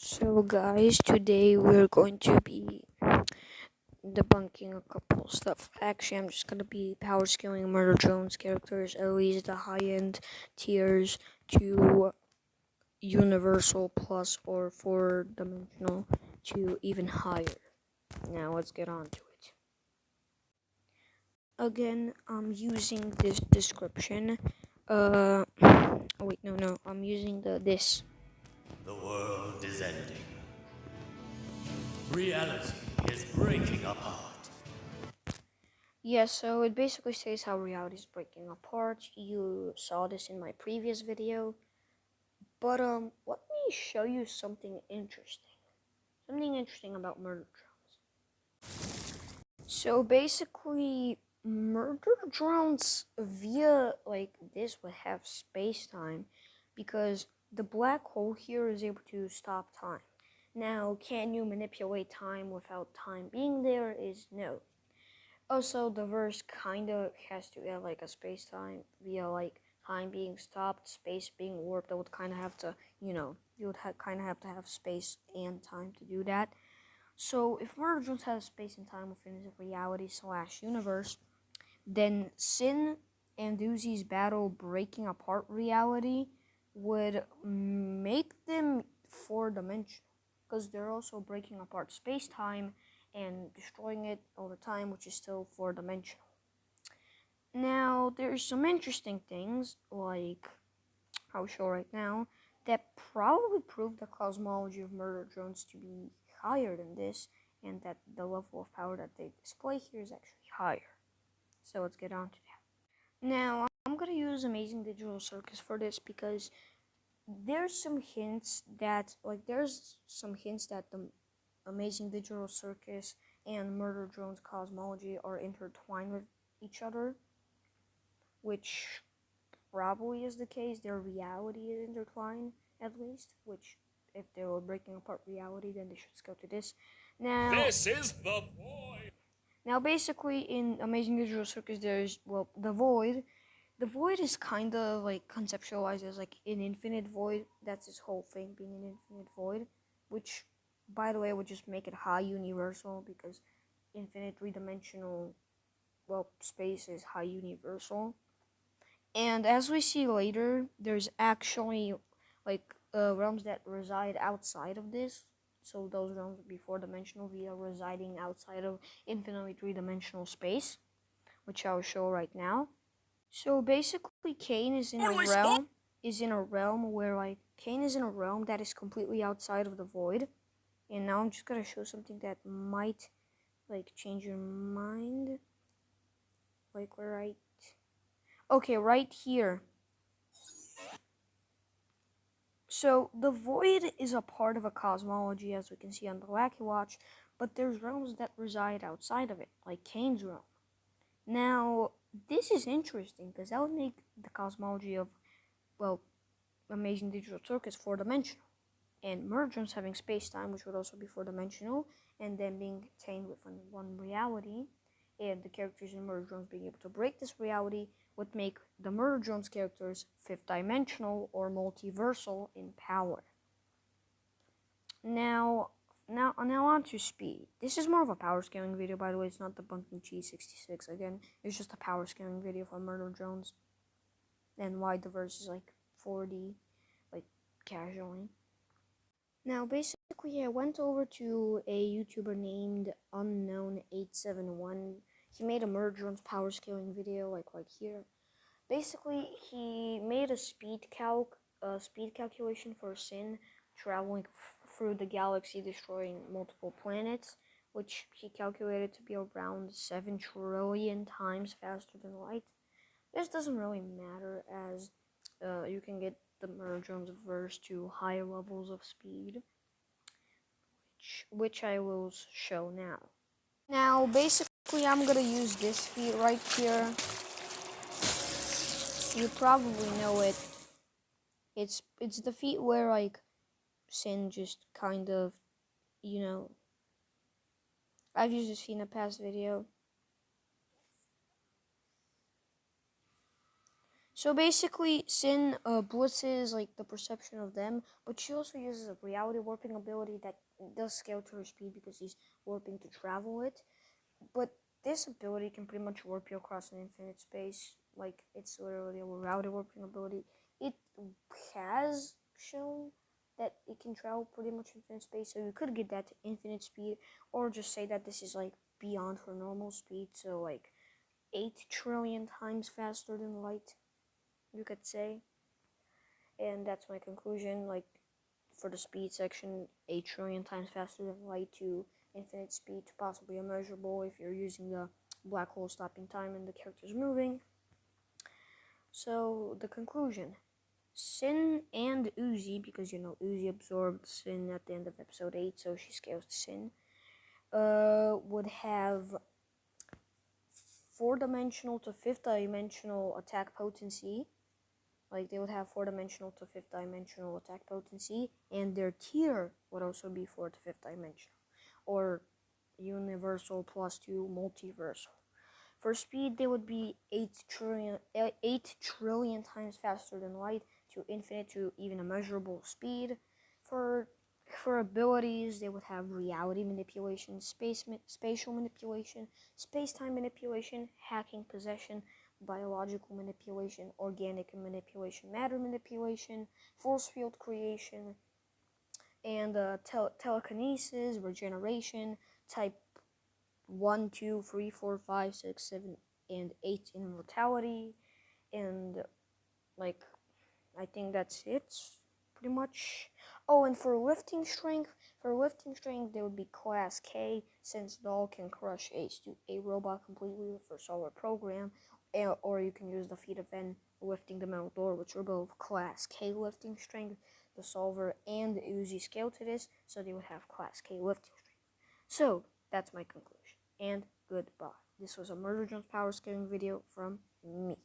So guys, today we're going to be debunking a couple of stuff. Actually, I'm just going to be power scaling Murder Drones characters, at least the high-end tiers, to universal plus or 4-dimensional to even higher. Now let's get on to it. Again, I'm using this description. Oh wait, no, I'm using this. The world is ending. Reality is breaking apart. Yeah, so it basically says how reality is breaking apart. You saw this in my previous video. But let me show you something interesting. Something interesting about murder drones. So basically, murder drones via like this would have space-time because the black hole here is able to stop time. Now, can you manipulate time without time being there? Is no. Also, the verse kinda has to get like a space-time via like time being stopped, space being warped. That would kind of have to, you would kind of have to have space and time to do that. So, if Murder Jones has space and time within his reality/universe, then Sin and Uzi's battle breaking apart reality would make them 4-dimensional because they're also breaking apart space-time and destroying it all the time, which is still 4-dimensional. Now, there's some interesting things, like I'll show right now, that probably prove the cosmology of murder drones to be higher than this, and that the level of power that they display here is actually higher. So let's get on to that. Now, I'm gonna use Amazing Digital Circus for this because there's some hints that the Amazing Digital Circus and Murder Drone's cosmology are intertwined with each other, which probably is the case. Their reality is intertwined, at least, which if they were breaking apart reality, then they should scale to this. Now, This is the void. now basically in Amazing Digital Circus, there's, well, the void. The void is kind of like conceptualized as like an infinite void. That's this whole thing, being an infinite void, which, by the way, would just make it high universal because infinite 3-dimensional, well, space is high universal. And as we see later, there's actually like realms that reside outside of this. So those realms would be 4-dimensional via residing outside of infinitely 3-dimensional space, which I'll show right now. So basically, Kane is in a realm where like Kane is in a realm that is completely outside of the void. And now I'm just gonna show something that might like change your mind. Like right, okay, right here. So the void is a part of a cosmology, as we can see on the Wacky Watch, but there's realms that reside outside of it, like Kane's realm. Now, this is interesting because that would make the cosmology of, well, Amazing Digital Circus 4-dimensional, and Murder Drones having space-time, which would also be 4-dimensional, and then being contained within one reality, and the characters in Murder Drones being able to break this reality would make the Murder Drones characters 5th-dimensional or multiversal in power. Now on to speed. This is more of a power scaling video, by the way. It's not debunking G66 again. It's just a power scaling video for Murder Drones and why the verse is like 4D, like casually. Now, basically, I went over to a YouTuber named Unknown871. He made a Murder Drones power scaling video, like right here. Basically, he made a speed calculation for Sin traveling through the galaxy, destroying multiple planets, which he calculated to be around 7 trillion times faster than light. This doesn't really matter, as you can get the Murder Drones verse to higher levels of speed, which I will show now. Now, basically, I'm gonna use this feat right here. You probably know it. It's the feat where like Sin just kind of, I've used this feat in a past video. So basically, Sin blitzes like the perception of them, but she also uses a reality warping ability that does scale to her speed because he's warping to travel it. But this ability can pretty much warp you across an infinite space. Like, it's literally a reality warping ability. It has shown that it can travel pretty much infinite space, so you could get that to infinite speed, or just say that this is like beyond her normal speed, so like 8 trillion times faster than light, you could say. And that's my conclusion. Like, for the speed section, 8 trillion times faster than light to infinite speed to possibly immeasurable if you're using the black hole stopping time and the character's moving. So, the conclusion. Sin and Uzi, because Uzi absorbed Sin at the end of episode 8, so she scales to Sin, would have 4-dimensional to 5th-dimensional attack potency. Like, they would have 4-dimensional to 5th-dimensional attack potency, and their tier would also be 4th to 5th-dimensional, or universal plus 2 multiversal. For speed, they would be 8 trillion times faster than light to infinite to even immeasurable speed. For abilities, they would have reality manipulation, spatial manipulation, space-time manipulation, hacking possession, biological manipulation, organic manipulation, matter manipulation, force field creation, and telekinesis, regeneration, type 1, 2, 3, 4, 5, 6, 7, and 8 in immortality, and like, I think that's it, pretty much. Oh, and for lifting strength, there would be Class K, since Doll can crush a robot completely with her solar program, or you can use the feat of N, lifting the metal door, which are both Class K lifting strength. The Solver and the Uzi scale to this, so they would have Class K lifting strength. So, that's my conclusion, and goodbye. This was a Murder Jones power scaling video from me.